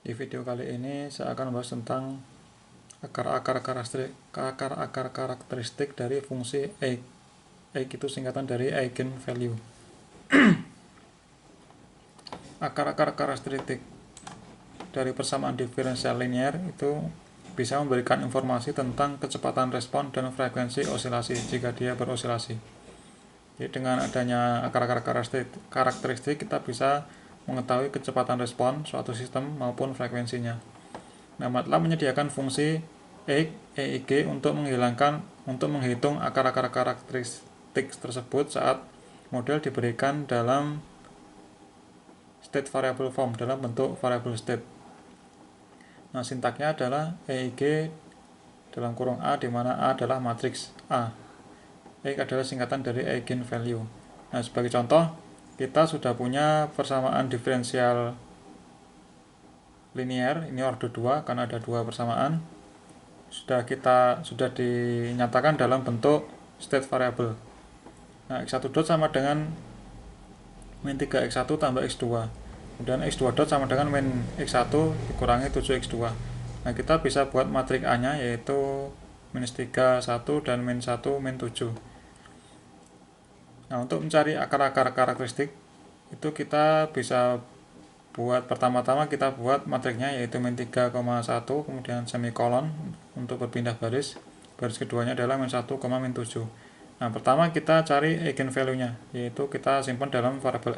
Di video kali ini saya akan membahas tentang akar-akar karakteristik dari fungsi EIG. EIG itu singkatan dari eigenvalue. Akar-akar karakteristik dari persamaan diferensial linear itu bisa memberikan informasi tentang kecepatan respon dan frekuensi osilasi jika dia berosilasi. Jadi dengan adanya akar-akar karakteristik kita bisa mengetahui kecepatan respon suatu sistem maupun frekuensinya. Nah, MATLAB menyediakan fungsi EIG untuk menghitung akar-akar karakteristik tersebut saat model diberikan dalam state variable form, dalam bentuk variable state. Nah, sintaknya adalah EIG dalam kurung A, di mana A adalah matriks A. EIG adalah singkatan dari eigenvalue. Nah, sebagai contoh, kita sudah punya persamaan diferensial linear, ini order 2 karena ada dua persamaan. Sudah dinyatakan dalam bentuk state variable. Nah, x1 dot sama dengan min 3x1 tambah x2. Kemudian x2 dot sama dengan min x1 dikurangi 7x2. Nah, kita bisa buat matrik A-nya yaitu minus 3, 1 dan min 1, min 7. Nah, untuk mencari akar-akar karakteristik itu kita bisa pertama-tama kita buat matriknya yaitu min 3,1 kemudian semikolon untuk berpindah baris keduanya adalah min 1, min 7. Nah, pertama kita cari eigenvalue nya yaitu kita simpan dalam variabel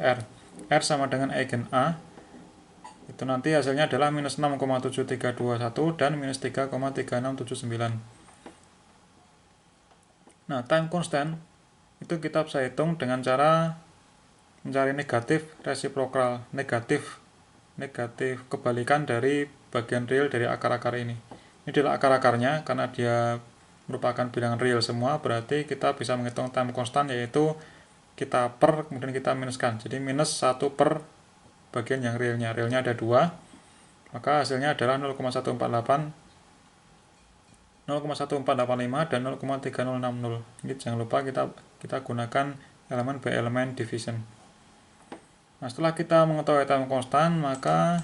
R sama dengan eigen A, itu nanti hasilnya adalah minus 6,7321 dan minus 3,3679. Nah, time constant itu kita bisa hitung dengan cara mencari negatif resiprokal, negatif kebalikan dari bagian real dari akar-akar ini. Ini adalah akar-akarnya, karena dia merupakan bilangan real semua, berarti kita bisa menghitung time constant yaitu kita per kemudian kita minuskan. Jadi minus 1 per bagian yang realnya. Realnya ada 2, maka hasilnya adalah 0,145 dan 0,3060. Ini jangan lupa kita gunakan elemen by elemen division. Nah, setelah kita mengetahui time constant, maka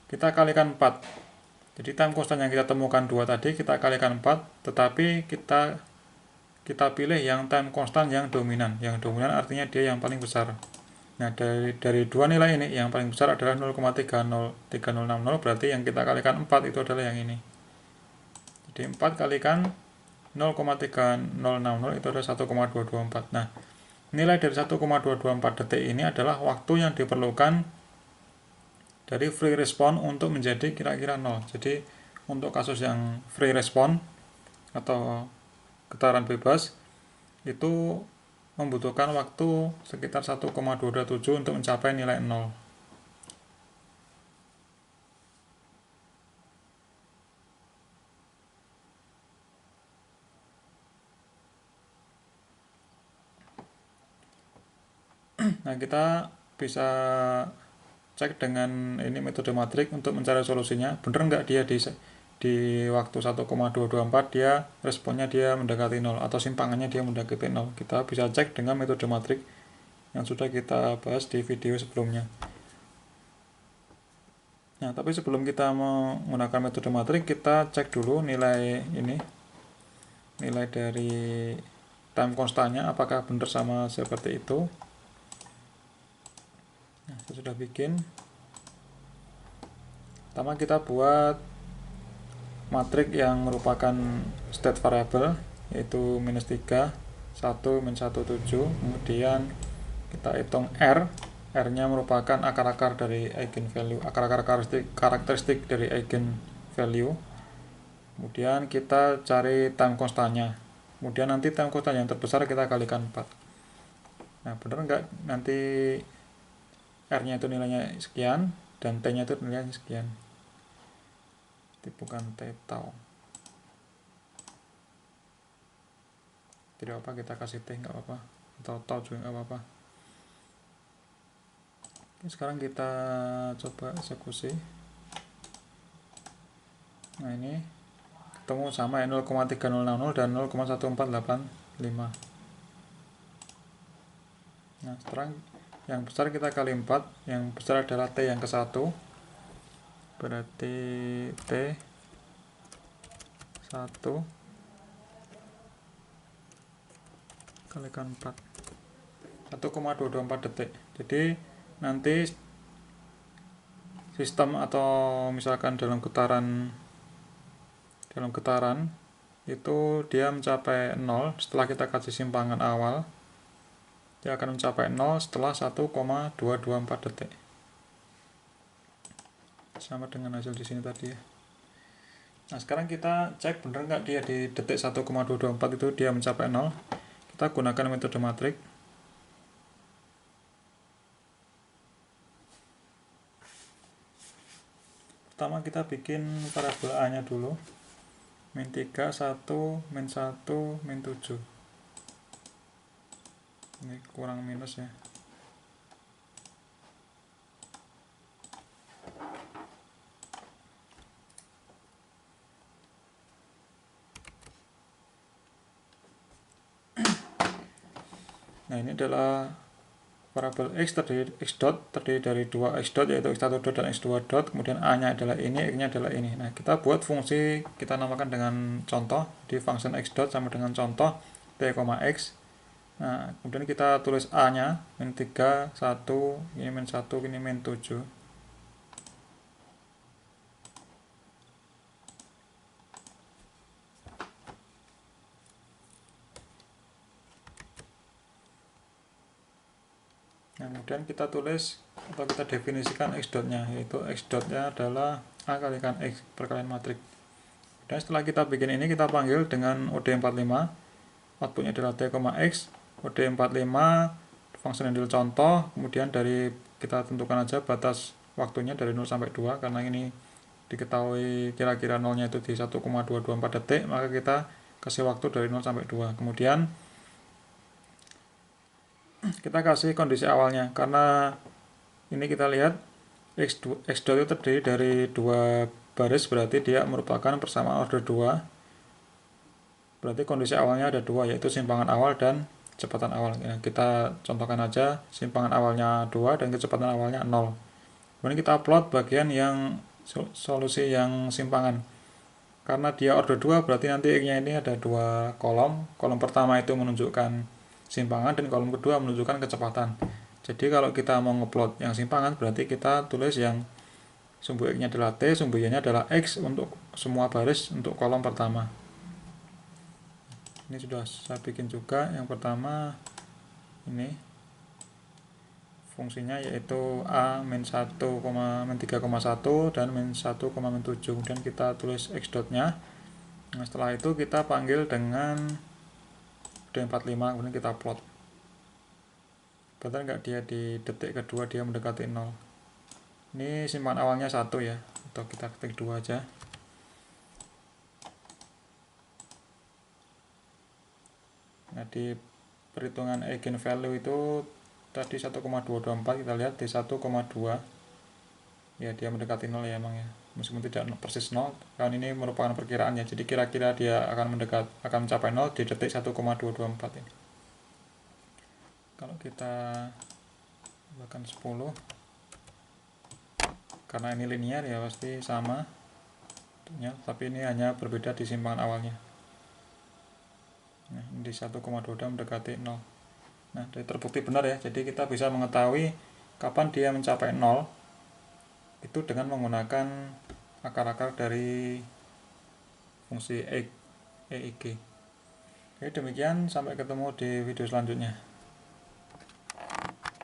kita kalikan 4. Jadi time constant yang kita temukan 2 tadi, kita kalikan 4, tetapi kita pilih yang time constant yang dominan. Yang dominan artinya dia yang paling besar. Nah, dari dua nilai ini, yang paling besar adalah 0,3060, berarti yang kita kalikan 4 itu adalah yang ini. Jadi 4 kalikan 0,3060 itu adalah 1,224. Nah, nilai dari 1,224 detik ini adalah waktu yang diperlukan dari free response untuk menjadi kira-kira 0. Jadi untuk kasus yang free response atau getaran bebas itu membutuhkan waktu sekitar 1,227 untuk mencapai nilai 0. Nah, kita bisa cek dengan ini metode matrik untuk mencari solusinya. Bener nggak dia di waktu 1,224 dia responnya dia mendekati 0 atau simpangannya dia mendekati 0. Kita bisa cek dengan metode matrik yang sudah kita bahas di video sebelumnya. Nah, tapi sebelum kita menggunakan metode matrik, kita cek dulu nilai ini, nilai dari time constantnya apakah benar sama seperti itu. Nah, saya sudah bikin. Pertama kita buat matrik yang merupakan state variable yaitu minus 3, 1, min 1, 7. Kemudian kita hitung R nya merupakan akar-akar dari eigenvalue, akar-akar karakteristik dari eigenvalue. Kemudian kita cari time constantnya. Kemudian nanti time constant yang terbesar kita kalikan 4. Nah, benar nggak nanti R-nya itu nilainya sekian dan T-nya itu nilainya sekian. Itu bukan T tau. Tidak apa, kita kasih T nggak apa-apa, atau tau juga nggak apa-apa. Sekarang kita coba eksekusi. Nah, ini ketemu sama 0,3060 dan 0,1485. Nah, sekarang yang besar kita kali 4, yang besar adalah T yang ke 1. berarti T 1 kalikan 4 1,224 detik. Jadi nanti sistem atau misalkan dalam getaran itu dia mencapai 0 setelah kita kasih simpangan awal, dia akan mencapai 0 setelah 1,224 detik. Sama dengan hasil di sini tadi ya. Nah, sekarang kita cek bener nggak dia di detik 1,224 itu dia mencapai 0. Kita gunakan metode matrik. Pertama kita bikin parabol A nya dulu, min 3, 1, min 1, min 7. Ini kurang minus ya. Nah, ini adalah parabol x terdiri dari 2 x dot, yaitu x1 dot dan x2 dot, kemudian a nya adalah ini, x nya adalah ini. Nah, kita buat fungsi, kita namakan dengan contoh, di function x dot sama dengan contoh t, x. Nah, kemudian kita tulis a nya min 3, 1, ini min 1, ini min 7. Nah, kemudian kita tulis atau kita definisikan x dot-nya, yaitu x dot-nya adalah a kalikan x perkalian matrik. Dan setelah kita bikin ini, kita panggil dengan OD45, outputnya adalah t, x, OD45 function handle contoh, kemudian dari kita tentukan aja batas waktunya dari 0 sampai 2, karena ini diketahui kira-kira nolnya itu di 1,224 detik, maka kita kasih waktu dari 0 sampai 2. Kemudian kita kasih kondisi awalnya, karena ini kita lihat x dot itu terdiri dari 2 baris, berarti dia merupakan persamaan order 2. Berarti kondisi awalnya ada 2, yaitu simpangan awal dan kecepatan awal. Ya, kita contohkan aja, simpangan awalnya 2 dan kecepatan awalnya 0. Kemudian kita plot bagian yang solusi yang simpangan. Karena dia order 2, berarti nanti x-nya ini ada 2 kolom. Kolom pertama itu menunjukkan simpangan dan kolom kedua menunjukkan kecepatan. Jadi kalau kita mau ngeplot yang simpangan, berarti kita tulis yang sumbu x-nya adalah t, sumbu y-nya adalah x untuk semua baris untuk kolom pertama. Ini sudah saya bikin juga. Yang pertama ini fungsinya yaitu a min 1, min 3,1 dan min 1, min 7. Kemudian kita tulis x dot-nya. Nah, setelah itu kita panggil dengan D45, kemudian kita plot. Betul nggak dia di detik kedua dia mendekati 0. Ini simpangan awalnya 1 ya, atau kita ketik 2 aja. Nah, di perhitungan eigenvalue itu tadi 1,224, kita lihat di 1,2 ya, dia mendekati 0 ya emang ya, meskipun tidak persis 0, kan ini merupakan perkiraan ya, jadi kira-kira dia akan mencapai 0 di detik 1,224 ini. Kalau kita bahkan 10, karena ini linear ya pasti sama ya, tapi ini hanya berbeda di simpangan awalnya. Nah, ini di 1,2 mendekati 0. Nah, terbukti benar ya, jadi kita bisa mengetahui kapan dia mencapai 0 itu dengan menggunakan akar-akar dari fungsi EIG. Oke, demikian, sampai ketemu di video selanjutnya.